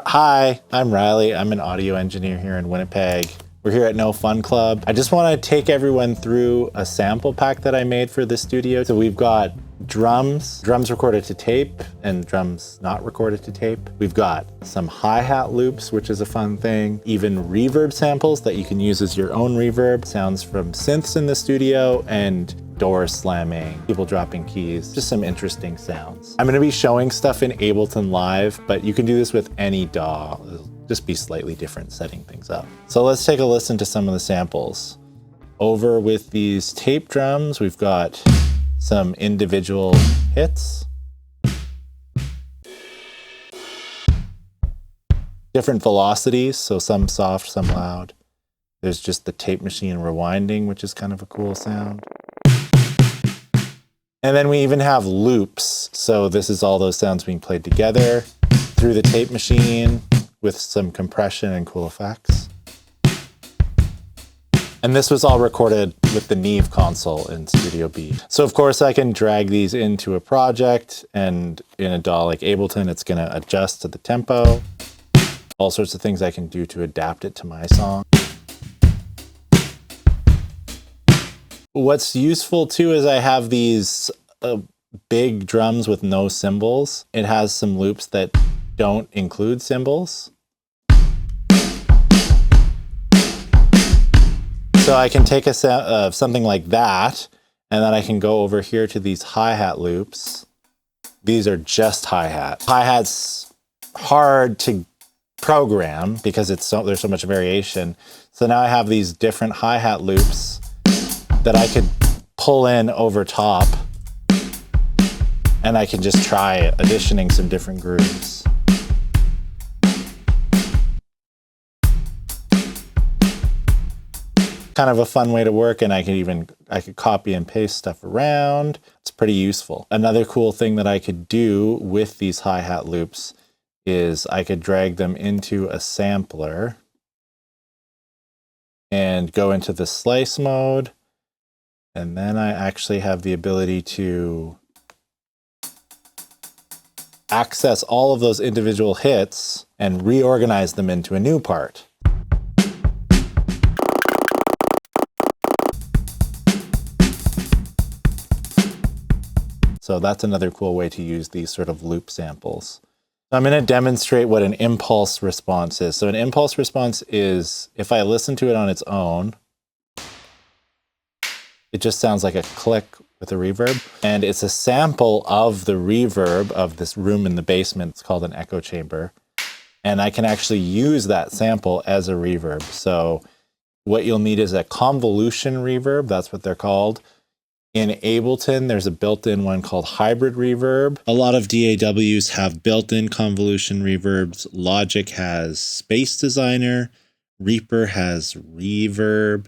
Hi, I'm Riley. I'm an audio engineer here in Winnipeg. We're here at No Fun Club. I just want to take everyone through a sample pack that I made for the studio. So we've got drums recorded to tape and drums not recorded to tape. We've got some hi-hat loops, which is a fun thing. Even reverb samples that you can use as your own reverb. Sounds from synths in the studio and doors slamming, people dropping keys, just some interesting sounds. I'm gonna be showing stuff in Ableton Live, but you can do this with any DAW. It'll just be slightly different setting things up. So let's take a listen to some of the samples. Over with these tape drums, we've got some individual hits. Different velocities, so some soft, some loud. There's just the tape machine rewinding, which is kind of a cool sound. And then we even have loops. So this is all those sounds being played together through the tape machine with some compression and cool effects. And this was all recorded with the Neve console in Studio B. So of course I can drag these into a project, and in a DAW like Ableton, it's gonna adjust to the tempo. All sorts of things I can do to adapt it to my song. What's useful too is I have these big drums with no cymbals. It has some loops that don't include cymbals. So I can take something like that, and then I can go over here to these hi-hat loops. These are just hi-hat. Hi-hat's hard to program because there's so much variation. So now I have these different hi-hat loops that I could pull in over top, and I can just try additioning some different grooves. Kind of a fun way to work, and I could copy and paste stuff around. It's pretty useful. Another cool thing that I could do with these hi-hat loops is I could drag them into a sampler and go into the slice mode. And then I actually have the ability to access all of those individual hits and reorganize them into a new part. So that's another cool way to use these sort of loop samples. I'm going to demonstrate what an impulse response is. So an impulse response is, if I listen to it on its own, it just sounds like a click with a reverb. And it's a sample of the reverb of this room in the basement. It's called an echo chamber. And I can actually use that sample as a reverb. So what you'll need is a convolution reverb. That's what they're called. In Ableton, there's a built-in one called hybrid reverb. A lot of DAWs have built-in convolution reverbs. Logic has Space Designer. Reaper has reverb.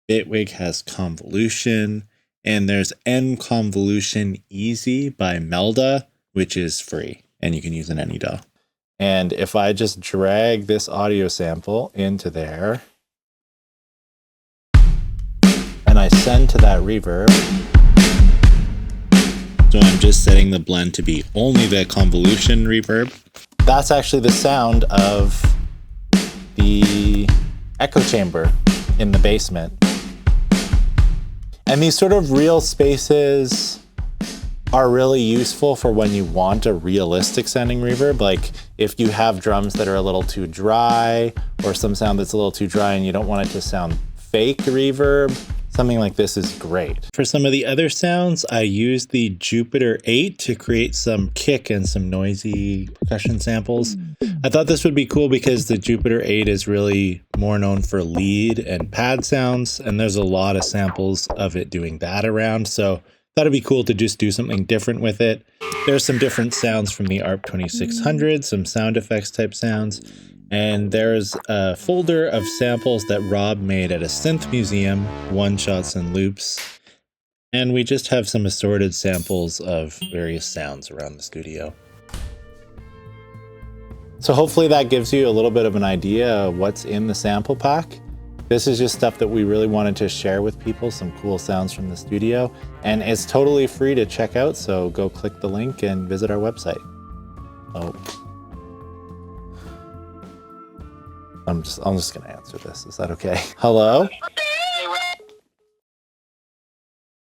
Bitwig has convolution, and there's N-Convolution Easy by Melda, which is free, and you can use in any DAW. And if I just drag this audio sample into there, and I send to that reverb, so I'm just setting the blend to be only the convolution reverb, that's actually the sound of the echo chamber in the basement. And these sort of real spaces are really useful for when you want a realistic sounding reverb. Like if you have drums that are a little too dry, or some sound that's a little too dry and you don't want it to sound fake reverb, something like this is great. For some of the other sounds, I used the Jupiter 8 to create some kick and some noisy percussion samples. I thought this would be cool because the Jupiter 8 is really more known for lead and pad sounds, and there's a lot of samples of it doing that around. So I thought it'd be cool to just do something different with it. There's some different sounds from the ARP 2600, some sound effects type sounds. And there's a folder of samples that Rob made at a synth museum, one-shots and loops. And we just have some assorted samples of various sounds around the studio. So hopefully that gives you a little bit of an idea of what's in the sample pack. This is just stuff that we really wanted to share with people, some cool sounds from the studio. And it's totally free to check out, so go click the link and visit our website. Oh. I'm just gonna answer this. Is that okay? Hello?